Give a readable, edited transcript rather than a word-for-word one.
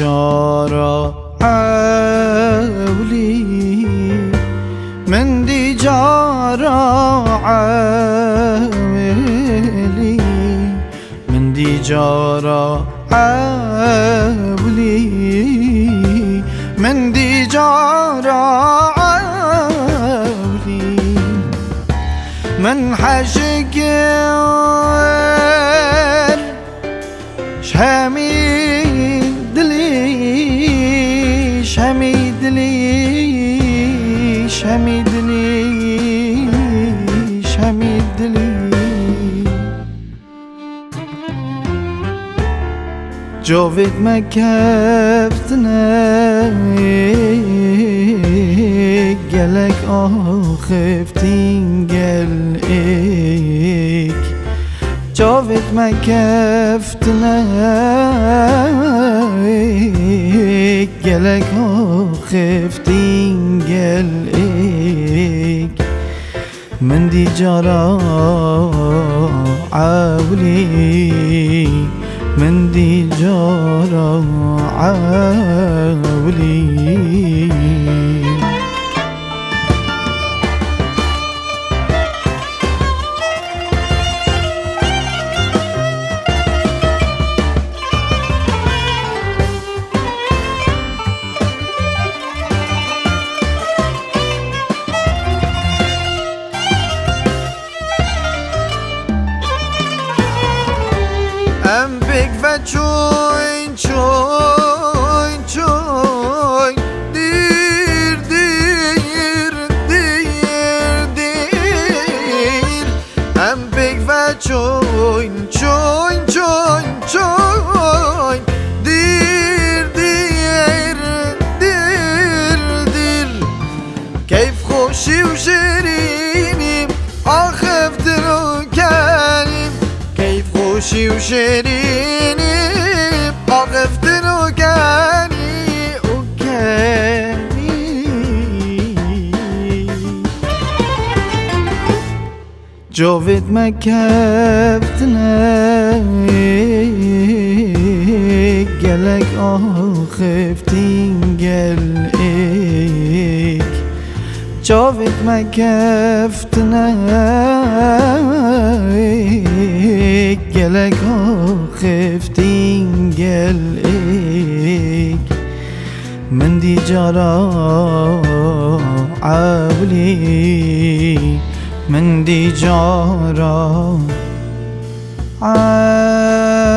جارا عولي من دي جارا عولي من دي جارا عولي من دي جارا عولي من حشقر شميد لي شميد لي شميد لي شميد لي جوفت ما كفتنا قالك خفتين قالك جوفت ما كفتنا قالك خفتين قالك من دي جارا عولي من دي جارا عولي ام بيك فتشوين شوين شوين دير دير دير دير ام بيك فتشوين شوين شوين شوين دير دير دير دير كيف خوشي وشيريني اخفت ركاني كيف خوشي وشيريني أقفت وكاني وكاني جوفت ما كفتنا قالك خفتين قالك جوفت ما كفتنا قالك خفتين قالك من دي جارا عولي من دي جارا عولي